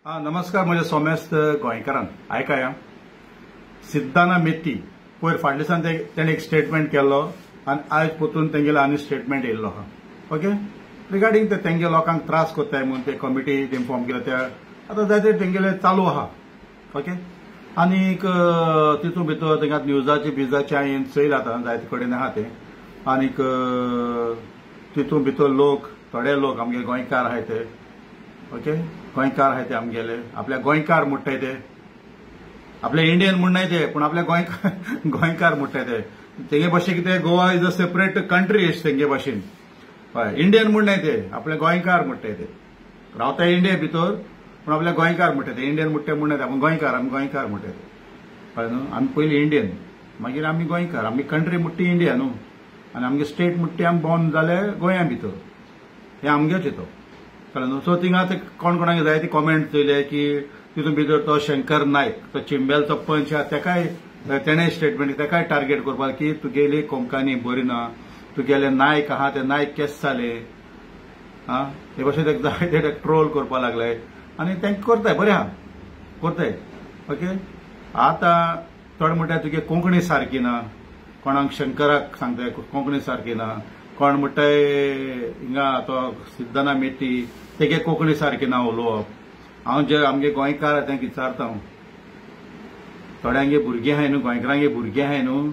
नमस्कार म्हजे सोमेस्त गोंयकारांक आयकाया सिद्धाना मेत्ती पयर फाटल्या दिसान तेणें एक स्टेटमेंट केल्लो आनी आयज पोतून तेंगेलो आनी स्टेटमेंट येयल्लो आहा ओके रिगार्डिंग तेंगे लोकांक त्रास कोत्ताय म्हणून ते कमिटी फॉर्म केले ते आतां जायते तेंगेले चालू आहा ओके आनीक तितून भितर तेंगे न्यूजाची बिजाची हांवें चैल आतां जायते कडेन आहा ते आनीक तितून भितर लोक थोडे लोक आमगे गोंयकार आहाय ते ओके गोंयकार आहाय ते आमगेले आपल्या गोंयकार म्हणटाय ते आपले इंडियन म्हणनाय ते पूण आपल्या गोंयकार म्हणटाय ते तेगे भाशेन कितें Goa is a separate country तेंगे भाशेन हय इंडियन म्हणनाय ते आपले गोंयकार म्हणटाय ते रावता इंडिये भितर पूण आपल्या गोंयकार म्हणटाय ते इंडियन म्हणटाय म्हणनाय ते आमी गोंयकार म्हणटाय ते कळ्ळें न्हू आमी पयलीं इंडियन मागीर आमी गोंयकार आमी कंट्री म्हणटी इंडिया न्हू आनी आमगे स्टेट म्हणटी आमी बॉर्न जाले गोंया भितर हे आमगेच येतो कळ्ळें न्हू सो थिंगा ते कोण कोणाक जायती कॉमेंट चयले की तितून भितर तो शंकर नायक तो चिंबेलचो पंच आहा तेकाय तेणें स्टेटमेंट तेकाय टार्गेट करपाक की तुगेली कोंकणी बरी ना तुगेले नायक आहा ते नायक केस जाले हे भाशेन एक जायते ट्रोल करपाक लागले आनी तेंका करताय बरें आहा करताय ओके आतां थोडे म्हणटाय तुगे कोंकणी सारकी ना कोणाक शंकराक सांगताय कोंकणी सारकी ना कोण म्हणटाय हिंगा तो सिद्धाना मेत्ती तेगे कोंकणी सारकी ना उलोवप हांव जे आमगे गोंयकार तांकां विचारता थोड्यांगे भुरगे आहाय न्हू गोंयकारांगे भुरगे आहाय न्हू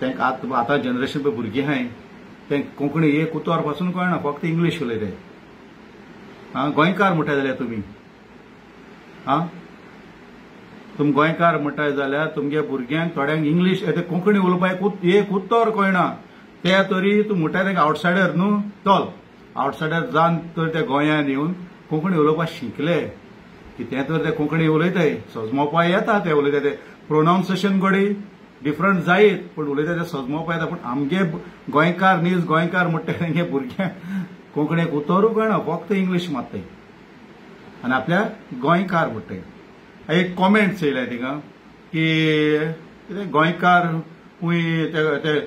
तांकां आतां जनरेशन पळय भुरगे आहाय तांकां कोंकणी एक उतर पासून कळना फक्त इंग्लीश उलयताय गोंयकार म्हणटाय जाल्यार तुमी तुम गोंयकार म्हणटाय जाल्यार तुमगे भुरग्यांक थोड्यांक इंग्लीश कोंकणी उलोवपाक एक उत्तर कळना ते तरी तूं म्हणटाय तांकां आवटसायडर न्हू चल आवटसायडर जावन तर ते गोंयांत येवन कोंकणी उलोवपाक शिकले की ते तर ते कोंकणी उलयताय सजमोवपाक येता ते उलयताय ते प्रोनावन्सिएशन गोडी डिफरंट जायत पूण उलयताय ते सजमोवपाक येता पूण आमगे गोंयकार नीज गोंयकार म्हणटाय तेंगे भुरग्यांक कोंकणीक उतरूं कळना फक्त इंग्लीश मारताय आनी आपल्या गोंयकार म्हणटाय एक कॉमेंट चयलाय थिंगा की गोंयकार खूंय ते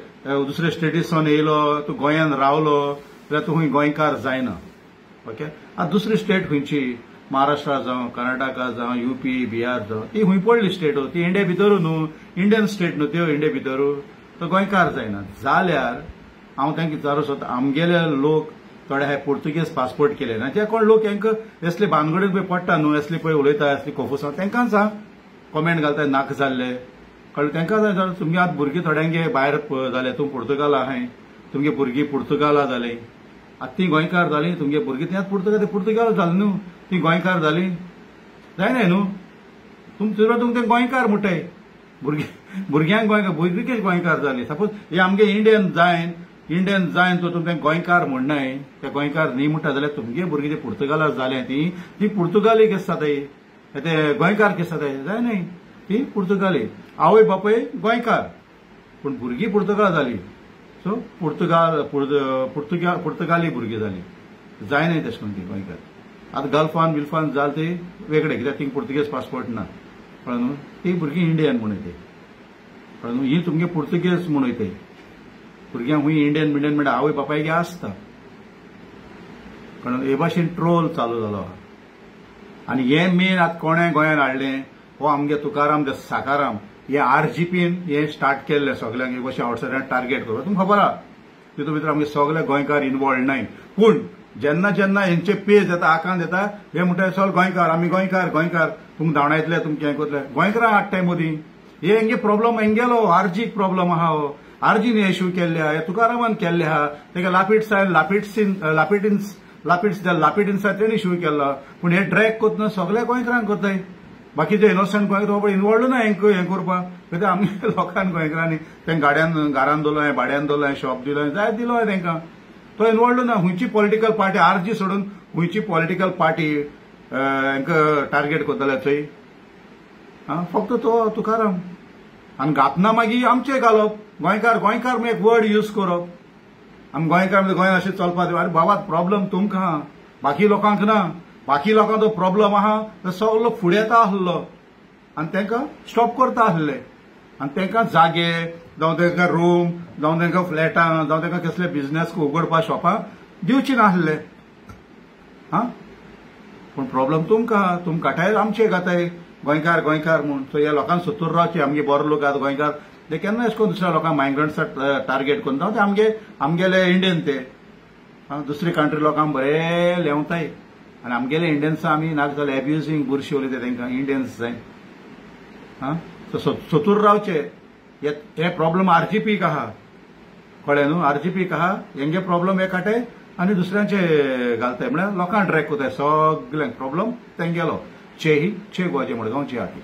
दुसरे स्टेटीसान येयलो तूं गोंयान रावलो जाल्यार तूं खूंय गोंयकार जायना ओके आतां दुसरी स्टेट खंयची महाराष्ट्रा जावं कर्नाटका जावं यूपी बिहार जावं ती खूंय पडली स्टेट ती इंडिया भितरू न्हू इंडियन स्टेट न्हू त्यो इंडिया भितरू तो गोंयकार जायना जाल्यार हांव तांकां विचारूं सोदता आमगेले लोक थोडे हाय पुर्तुगेज पासपोर्ट केले ना जे कोण लोक हांकां असले भानगडीत पळय पडटा न्हू असली पळय उलयता असली कोफूस तांकां सांग कॉमेंट घालताय नाक जाल्ले कळ्ळें तांकां जाय जाल्यार तुमगे आतां भुरगीं थोड्यांगे भायर जाले तूं पुर्तुगाला आहाय तुमगे भुरगीं पुर्तुगाला जाली आतां ती गोंयकार जाली तुमगे भुरगीं ती आतां पुर्तुगाल जाली न्हू ती गोंयकार जाली जायनाय न्हू तुमकां ते गोंयकार म्हणटाय भुरग्यांक गोंयकार भुरगीं गोंयकार जाली सपोज हे आमगे इंडियन जायन तो तुमकां गोंयकार म्हणनाय ते गोंयकार न्ही म्हणटा जाल्यार तुमगे भुरगीं जे पुर्तुगाला जाले ती पुर्तुगाली केस जाताय ते गोंयकार केस जाताय जायनाय ती पुर्तुगाली आवय बापूय गोंयकार पूण भुरगीं पुर्तुगाल जाली सो पुर्तुगाली भुरगीं जाली जायनाय तशें करून ती गोंयकार आतां गल्फान जाल ती वेगळे कित्याक थिंग पुर्तुगेज पासपोर्ट ना कळ्ळें न्हू ती भुरगीं इंडियन म्हणटाय कळ्ळें न्हू ही तुमगे पुर्तुगेज म्हणटाय भुरग्यांक खूंय इंडियन म्हणटा आवय बापायगे आसता कळ्ळें हे भाशेन ट्रोल चालू जालो आहा आनी हे मेन आतां कोणें गोंयांत हाडलें हो आमगे तुकाराम साकाराम हे आरजीपीन हे स्टार्ट केल्ले सगल्यांक हे भाशेन आवटसायडर टार्गेट करप तुमकां खबर आहा तितून भितर आमगे सगळे गोंयकार इनवॉल्ड नाय पूण जेन्ना हेंचे पेज येता आकांत येता हे म्हणटाय चल गोंयकार आमी गोंयकार तुमकां धांवडायतले तुमचे हें करतले गोंयकारां हाडटाय मदीं हे हेंगे प्रॉब्लम हेंगेलो आरजीक प्रॉब्लम आहा हो आरजीन हे इश्यू केल्ले आहा तुकारामान केल्ले आहा तेका लापिड्स तेणी इश्यू केल्लो पूण हे ड्रॅग कोत्तना सगळ्या गोंयकारांक करताय बाकीचे इनोसंट गोंयकार इनवॉल्ड ना हें करपाक कित्याक आमगे लोकांनी गोंयकारांनी तेंका घरान दवरलो भाड्यान दवरलो शॉप दिलो जाय दिलो तेंकां तो इनवॉल्ड ना हुंयची पॉलिटिकल पार्टी आरजी सोडून हुंयची पॉलिटिकल पार्टी हांकां टार्गेट करतले थंय फक्त तो तुकाराम आनी घातना मागीर आमचे घालप गोंयकार म्हूण एक वर्ड यूज करप आमी गोंयकार गोंयांत अशें चलपा दिवप अरे बाबा प्रॉब्लम तुमकां आहा बाकी लोकांक ना बाकी लोकांक तो प्रॉब्लम आहा तो सगळो फुडें येता आसलो आनी तांकां स्टॉप करता आसले आनी तांकां जागे जावं तांकां रूम जावं तांकां फ्लॅटां जावं तांकां कसले बिझनेस उगडपा शॉपां दिवची नासले पूण प्रॉब्लेम तुमकां आहा तुम काटाय आमचे घाताय गोंयकार गोंयकार म्हूण सो ह्या लोकांक सोदून रावचे आमगे बरो लोक आहात गोंयकार ते केन्ना अशें करून दुसऱ्या लोकांक मायग्रंट्साक टार्गेट करून जावं ते आमगेले इंडियन ते दुसरी कंट्री लोकांक बरे लेवताय आनी आमगेले इंडियन्स आमी नाका जाल्यार एब्युजींग बुरशी उलयता तांकां इंडियन्स जाय सो सोतूर रावचे हे प्रॉब्लेम आरजीपीक आहा कळ्ळें न्हू आरजीपीक आहा हेंगे प्रॉब्लेम हे काटाय आनी दुसऱ्यांचे घालताय म्हळ्यार लोकांक ड्रॅग कोताय सगळ्यांक प्रॉब्लेम तेंगेलो चे ही चे गोवाचे मडगांवचे आटी